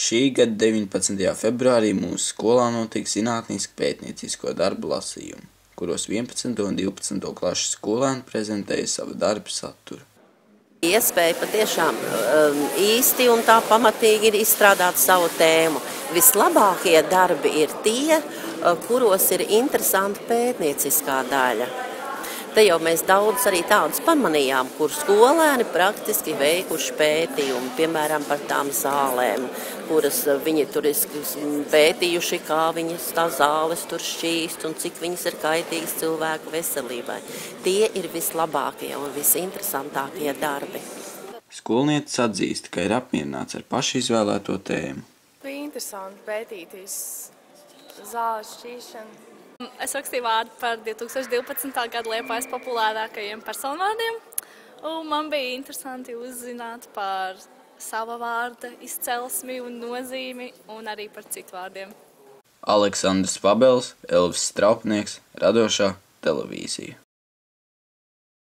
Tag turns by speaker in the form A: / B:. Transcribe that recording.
A: Šī gada 19. februārī mūsu skolā notika zinātnisku pētniecisko darbu lasījumi, kuros 11. un 12. klašu skolēni prezentēja savu darbu saturu.
B: Iespēja patiešām īsti un tā pamatīgi ir izstrādāt savu tēmu. Vislabākie darbi ir tie, kuros ir interesanta pētnieciskā daļa. Te jau mēs daudz arī tādus pamanījām, kur skolēni praktiski veikuši pētījumu, piemēram, par tām zālēm, kuras viņi tur ir pētījuši, kā viņas tā zāles tur šķīst un cik viņas ir kaitīgas cilvēku veselībai. Tie ir vislabākie un visinteresantākie darbi.
A: Skolniecis atzīst, ka ir apmierināts ar pašu izvēlēto tēmu.
C: Bija interesanti pētīt zāles šķīšanu.
D: Es rakstīju vārdu par 2012. gada Liepājas populārākajiem personvārdiem, un man bija interesanti uzzināt par sava vārda izcelsmi un nozīmi, un arī par citu vārdiem.
A: Aleksandrs Pabels, Elvis Straupnieks, Radošā televīzija.